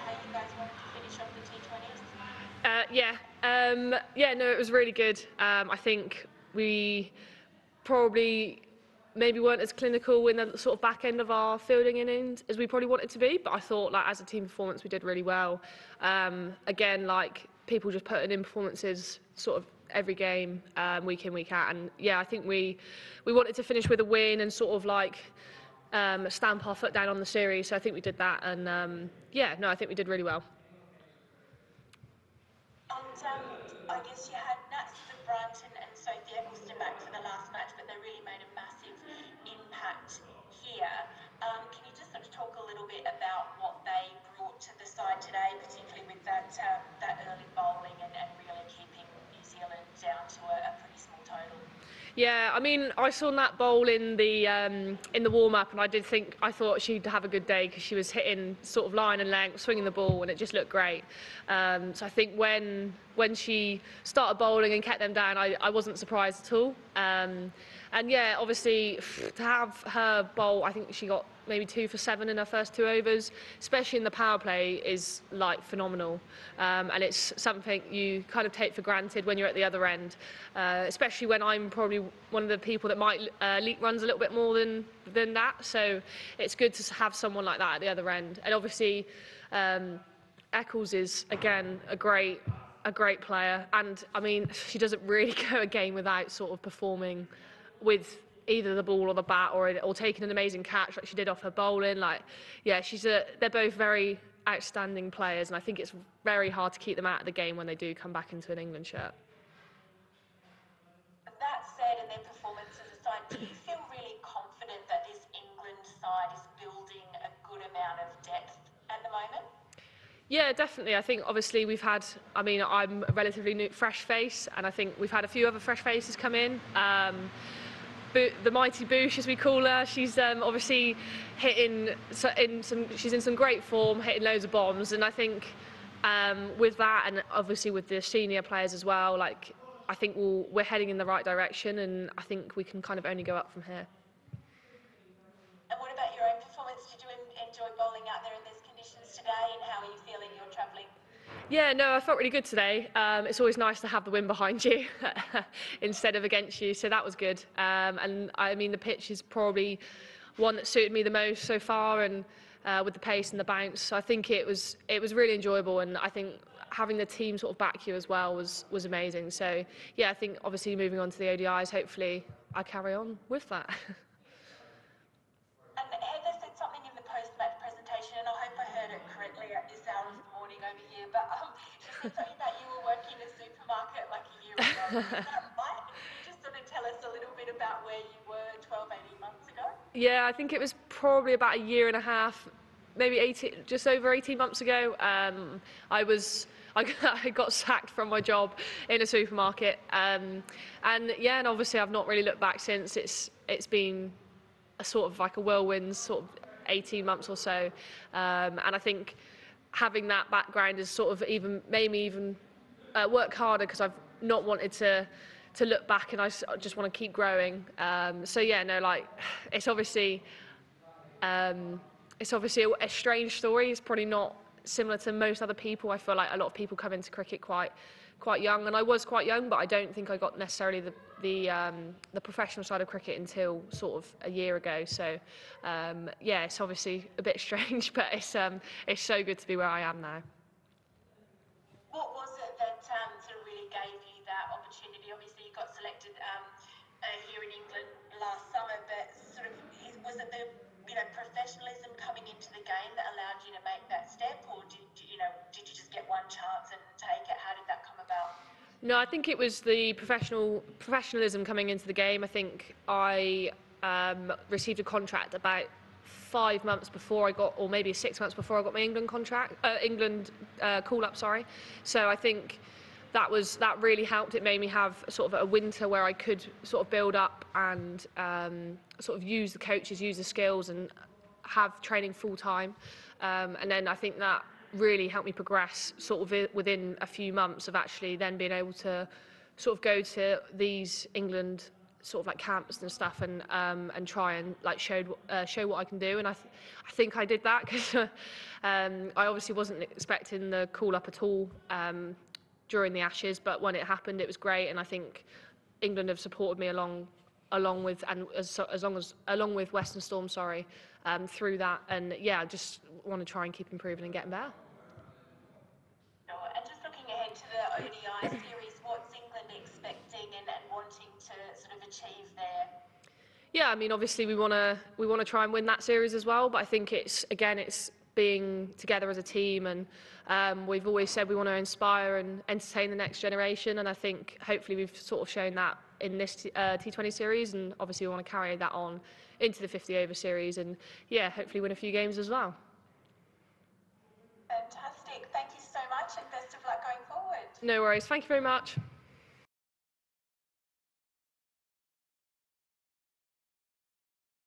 how you guys wanted to finish off the T20s? No, it was really good. I think we probably maybe weren't as clinical in the sort of back end of our fielding innings as we probably wanted to be, but I thought like as a team performance we did really well. Again, like people just putting in performances sort of every game, week in, week out, and yeah, I think we wanted to finish with a win and sort of like stamp our foot down on the series, so I think we did that, and I think we did really well. And I guess you had Nats de Brunt and Sophie Eccleston back for the last match, but they really made a massive impact here. Can you just sort of talk a little bit about what they brought to the side today, particularly with that early bowling and really keeping New Zealand down to a pretty small total? Yeah, I mean, I saw Nat bowl in the warm-up, and I thought she'd have a good day because she was hitting sort of line and length, swinging the ball, and it just looked great. So I think when she started bowling and kept them down, I wasn't surprised at all. And yeah, obviously to have her bowl, I think she got maybe 2 for 7 in her first 2 overs, especially in the power play, is like phenomenal. And it's something you kind of take for granted when you're at the other end, especially when I'm probably one of the people that might leak runs a little bit more than that. So it's good to have someone like that at the other end. And obviously Eccles is again a great player, and I mean she doesn't really go a game without sort of performing with either the ball or the bat, or taking an amazing catch like she did off her bowling. Like, yeah, they're both very outstanding players, and I think it's very hard to keep them out of the game when they do come back into an England shirt. That said, and their performances aside, do you feel really confident that this England side is building a good amount of depth at the moment? Yeah, definitely. I think obviously I'm a relatively new, fresh face, and I think we've had a few other fresh faces come in. The mighty Boosh, as we call her, she's obviously she's in some great form, hitting loads of bombs, and I think with that, and obviously with the senior players as well, like I think we're heading in the right direction, and I think we can kind of only go up from here. And what about your own performance? Did you enjoy bowling out there in these conditions today, and how are you feeling you're travelling? Yeah, no, I felt really good today. It's always nice to have the wind behind you instead of against you, so that was good. And I mean, the pitch is probably one that suited me the most so far, and with the pace and the bounce. So I think it was really enjoyable, and I think having the team sort of back you as well was amazing. So yeah, I think obviously moving on to the ODIs, hopefully I carry on with that. And Heather said something in the post-match presentation, and I hope I heard it correctly at this hour of the morning over here, but she said something about you were working in a supermarket like a year ago. Is that right? Can you just sort of tell us a little bit about where you were 12, 18 months ago? Yeah, I think it was probably about a year and a half, maybe 18, just over 18 months ago. I got sacked from my job in a supermarket, and obviously I've not really looked back since. It's been a sort of like a whirlwind sort of 18 months or so, and I think having that background has sort of even made me work harder, because I've not wanted to look back, and I just want to keep growing. So yeah, no, like it's obviously a strange story. It's probably not similar to most other people. I feel like a lot of people come into cricket quite young, and I was quite young, but I don't think I got necessarily the professional side of cricket until sort of a year ago. So yeah, it's obviously a bit strange, but it's so good to be where I am now. What was it that sort of really gave you that opportunity? Obviously you got selected here in England last summer, but sort of was it the professionalism coming into the game that allowed you to make that step, or did you just get one chance and take it? How did that come about? No, I think it was the professionalism coming into the game. I think I received a contract about 5 months before I got, or maybe 6 months before I got my England call-up, sorry. So I think that really helped. It made me have sort of a winter where I could sort of build up and sort of use the coaches, use the skills, and have training full time. And then I think that really helped me progress sort of within a few months of actually then being able to sort of go to these England sort of like camps and stuff, and try and like show what I can do. And I think I did that because I obviously wasn't expecting the call up at all during the Ashes, but when it happened, it was great. And I think England have supported me along with Western Storm, through that. And yeah, I just want to try and keep improving and getting better. And just looking ahead to the ODI series, what's England expecting and wanting to sort of achieve there? Yeah, I mean, obviously we want to try and win that series as well. But I think it's being together as a team, and we've always said we want to inspire and entertain the next generation. And I think hopefully we've sort of shown that in this T20 series, and obviously we want to carry that on into the 50 over series, and yeah, hopefully win a few games as well. Fantastic. Thank you so much, and best of luck going forward. No worries. Thank you very much.